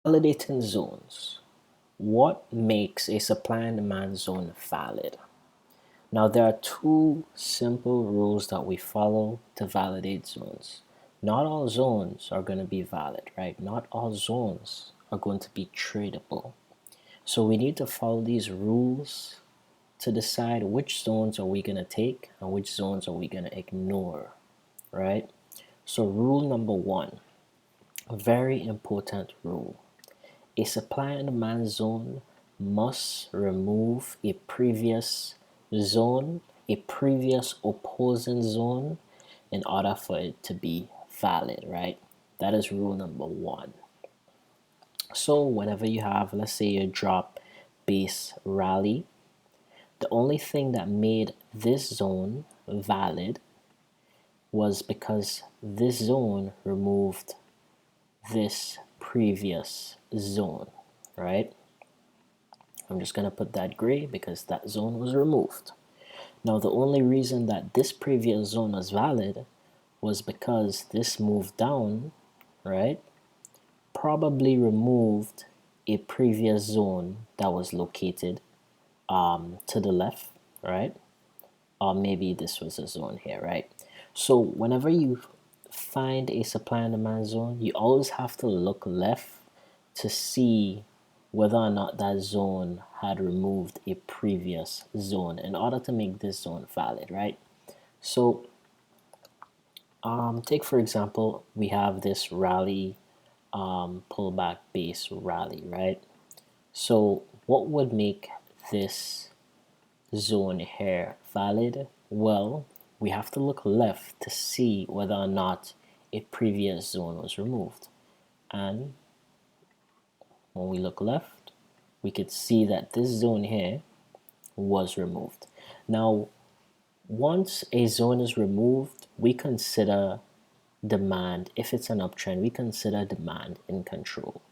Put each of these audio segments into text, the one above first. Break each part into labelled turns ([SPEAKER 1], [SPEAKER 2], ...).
[SPEAKER 1] Validating zones. What makes a supply and demand zone valid? Now, there are two simple rules that we follow to validate zones. Not all zones are going to be valid, right? Not all zones are going to be tradable. So we need to follow these rules to decide which zones are we going to take and which zones are we going to ignore, right? So rule number one, a very important rule. A supply and demand zone must remove a previous zone, a previous opposing zone, in order for it to be valid, right? That is rule number one. So whenever you have, let's say, a drop base rally, the only thing that made this zone valid was because this zone removed this previous zone, right? I'm just going to put that gray because that zone was removed. Now, the only reason that this previous zone was valid was because this move down, right, probably removed a previous zone that was located to the left, right? Or maybe this was a zone here, right? So whenever you find a supply and demand zone, you always have to look left to see whether or not that zone had removed a previous zone in order to make this zone valid, right? So take for example, we have this rally, pullback base rally, right? So what would make this zone here valid? Well, we have to look left to see whether or not a previous zone was removed. And when we look left, we could see that this zone here was removed. Now, once a zone is removed, we consider demand, if it's an uptrend, we consider demand in control.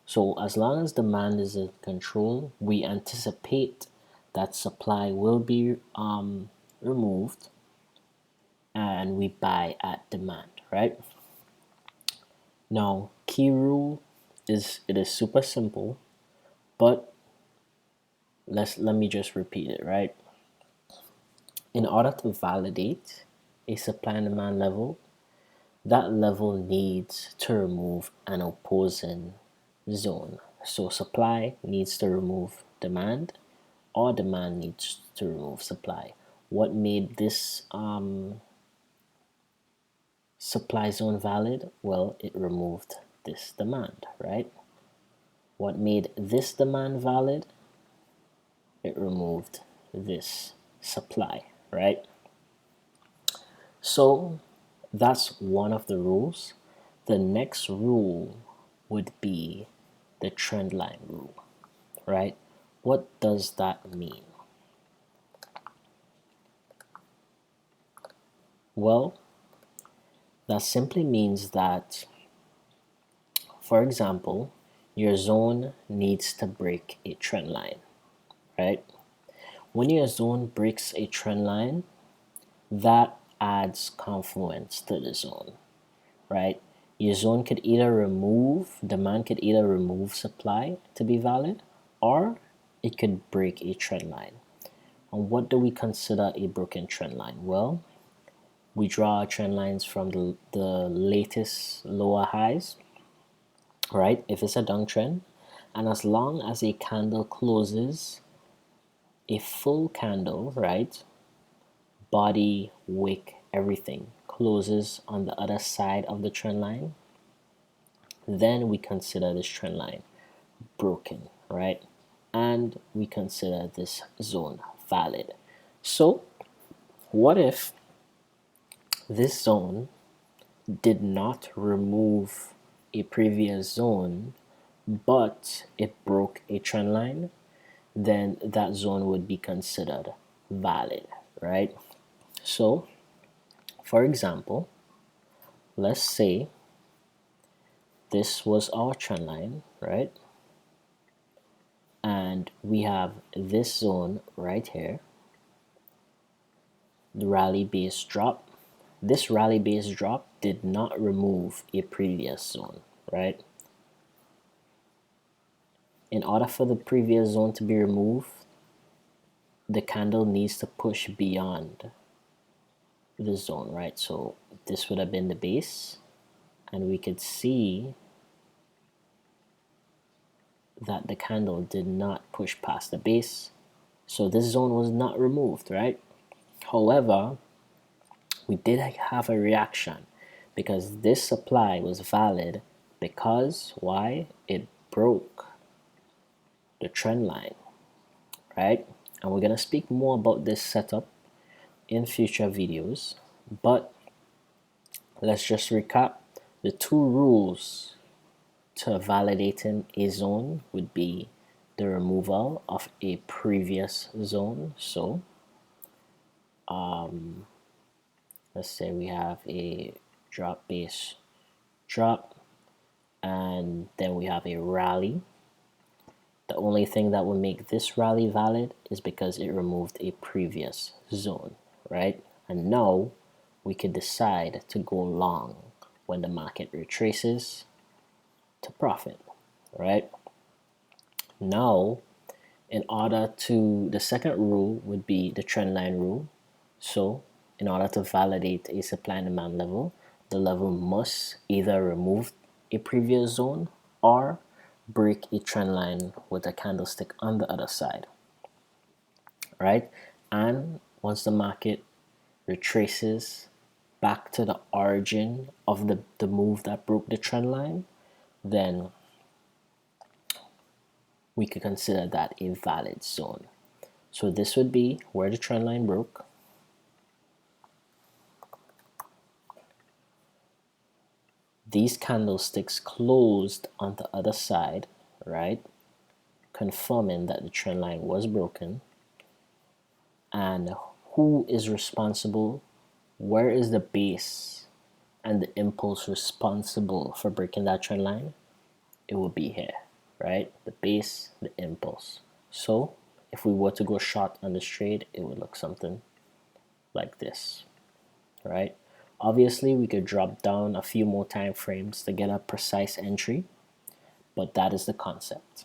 [SPEAKER 1] So as long as demand is in control, we anticipate that supply will be removed and we buy at demand, right? Now, key rule is, it is super simple, but let me just repeat it, right? In order to validate a supply and demand level, that level needs to remove an opposing zone. So supply needs to remove demand, or demand needs to remove supply. What made this supply zone valid? Well, it removed this demand, right? What made this demand valid? It removed this supply, right? So that's one of the rules. The next rule would be the trend line rule, right? What does that mean? Well, that simply means that, for example, your zone needs to break a trend line, right? When your zone breaks a trend line, that adds confluence to the zone, right? Your zone could either remove, demand could either remove supply to be valid, or it could break a trend line. And what do we consider a broken trend line? Well, we draw trend lines from the latest lower highs, right? If it's a downtrend, and as long as a candle closes, a full candle, right? Body, wick, everything closes on the other side of the trend line, then we consider this trend line broken, right? And we consider this zone valid. So what if this zone did not remove a previous zone, but it broke a trend line? Then that zone would be considered valid, right? So for example, let's say this was our trend line, right? And we have this zone right here, the rally base drop. This rally base drop did not remove a previous zone, right? In order for the previous zone to be removed, the candle needs to push beyond the zone, right? So this would have been the base, and we could see that the candle did not push past the base, so this zone was not removed, right? However, we did have a reaction because this supply was valid because why? It broke the trend line, right? And we're going to speak more about this setup in future videos, but let's just recap. The two rules to validating a zone would be the removal of a previous zone. So let's say we have a drop base drop, and then we have a rally. The only thing that will make this rally valid is because it removed a previous zone, right? And now we could decide to go long when the market retraces to profit, right? Now, in order to, the second rule would be the trend line rule. So in order to validate a supply and demand level, the level must either remove a previous zone or break a trend line with a candlestick on the other side, right? And once the market retraces back to the origin of the move that broke the trend line, then we could consider that a valid zone. So this would be where the trend line broke. These candlesticks closed on the other side, right? Confirming that the trend line was broken. And who is responsible? Where is the base and the impulse responsible for breaking that trend line? It would be here, right? The base, the impulse. So if we were to go short on this trade, it would look something like this, right? Obviously, we could drop down a few more time frames to get a precise entry, but that is the concept.